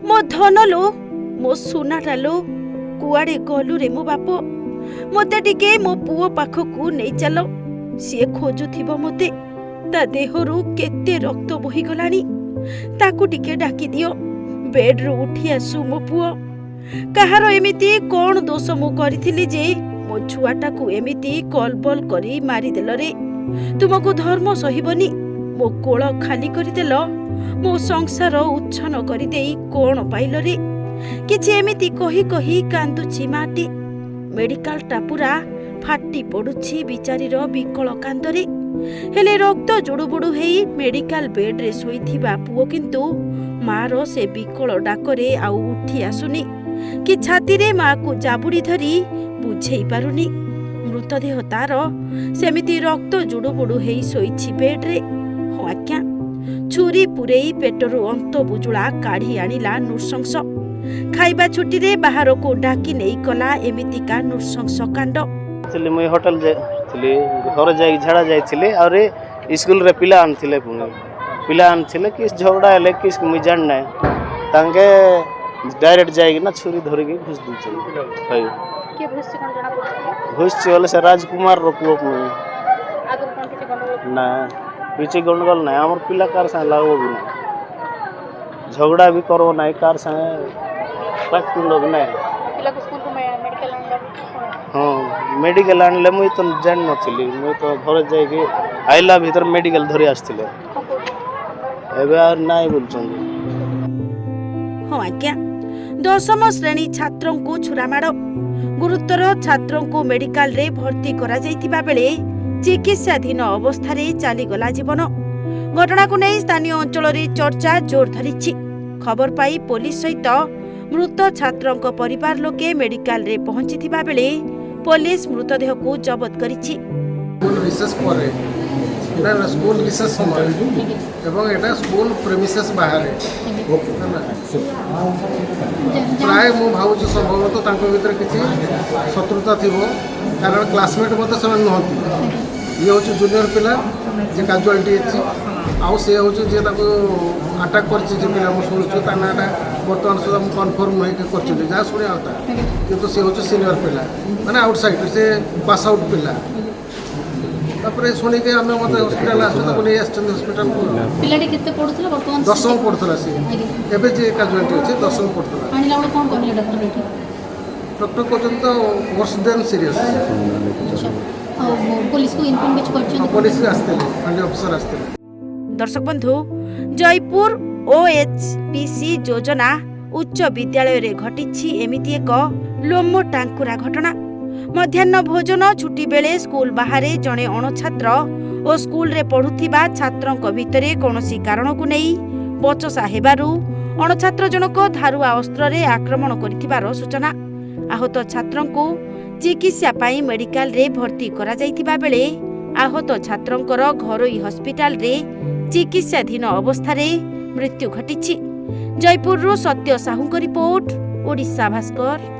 मो धन लो मो सुनाटा लो कुआड़े गलु रे मो बाप मते टिके मो पुओ पाखकू नहीं चलो सी खोजुथिबो मते ता देहरु केते रक्त बोही गलानी ताकू टिके डाकी दियो बेड रो उठी आसु मो पुओ कहार एमिति कोन दोष मु करिथिली जे मो छुआटा को एमिति कलबल करी मारी देल रे तुमको धर्म सहिबनी मो कोळ खाली करी देल मो संसार उच्छन करी देई कोन पाइल रे किछि एमिति कही कही कांदुछि माटी मेडिकल टापुरा फाटी पडुछि बिचारीर विकल कांदरे हेले रक्त जुडुबुडु हेई मेडिकल बेड रे सोईथिबा पुओ किंतु मारो से विकल डाकरे आउ उठी आसुनी कि छाती रे माँ को जाबुड़ी धरी बुझेई पारुनी मृतदेह तार सेमिति रक्त जुडुबुडु हेई सोईछि बेड रे हो आज्ञा छुरी पुरेई पेटरु अंत बुजुला काढ़ी आनिला नृशंस खाइबा छुट्टी रे बाहर को डाकी नहीं कला एमितिका नृशंस कांड चली मुई होटल जाइली घर जाई झाड़ा जाइली और स्कूल रे पिला आनथिले पुनी पिला आनथिले किस झगड़ा हेले किस मुई जान नै तांगे डायरेक्ट जाइगी ना छुरी धरि के घुस दिछन भाई के घुस कोन जणा पड़छ घुस चले से राजकुमार रो पुओ पुनी आगु कोन के गंडगोल ना पीछे गंडगोल ना हमर पिला कार से लागो भी ना झगड़ा भी करबो ना कार से पाक पिंडो भी ना पिला को स्कूल को मेडिकल अंदर हां मेडिकल आनले मुई तो जान नथिली मुई तो घर जाई के आइला भीतर मेडिकल धरि आस्थिले एबे आर नाइ बोलछन हो आज्ञा दशम श्रेणी छात्रों को छुरामाड़ गुरुतर छात्रों को मेडिकल रे भर्ती करा जाइतिबा बेले चिकित्साधीन अवस्था रे चली गला जीवन घटना को नहीं स्थानीय अंचल रे चर्चा जोर धरिछि खबर पाई पुलिस सहित मृत छात्रों को परिवार लोके मेडिकल रे पहुंचीथिबा बेले पुलिस मृतदेह को जब्त करिछि स्कूल रिसेस एवं एटा स्कूल प्रेमिसेस बाहर प्राय मु भावुँ संभवतः तांको भीतर किसी शत्रुता थी कारण क्लासमेट मत से नुहति ये हूँ जूनियर पिला जे काजुआलिटी आउ सी हूँ जे आटाक कर पिला शुणुचु नाटा बर्तमान सुधा मुझे कनफर्म नहीं जहाँ शुणा होता कि सी हूँ सीनियर पिला माने आउटसाइड से पास आउट पिला तापर शुणी के आम मत हस्पिटाल हस्पिटाल पिलाटी केते पढुथला वर्तमान दशम पढुथला सी एबे जे काजुआलिटी अछि दशम पढुथला आनिला बड कोन कहले डॉक्टर एठी डॉक्टर कहते तो वर्स देन सीरियस पुलिस को इन्फॉर्म करछ पुलिस आस्ते फंड ऑफिसर आस्ते दर्शक बंधु जयपुर ओएचपीसी योजना उच्च विद्यालय रे घटिछि एमिति एक लोमो टांकुरा घटना मध्याह्न भोजन छुट्टी बेले स्कूल बाहरे जड़े अणछात्र और स्कूल रे पढ़ुथिबा छात्रों भितरे कौनसी कारण को नहीं बचसा हेबारु अणछात्र जनक धारुआ अस्त्र रे आक्रमण करिथिबार सूचना आहत छात्रों को चिकित्सा पाई मेडिकल रे भर्ती करा जाइथिबा बेले आहत छात्रोंकर घरोई हस्पिटाल रे चिकित्साधीन अवस्था रे मृत्यु घटिछि जयपुर सत्य साहू रिपोर्ट ओडिशा भास्कर।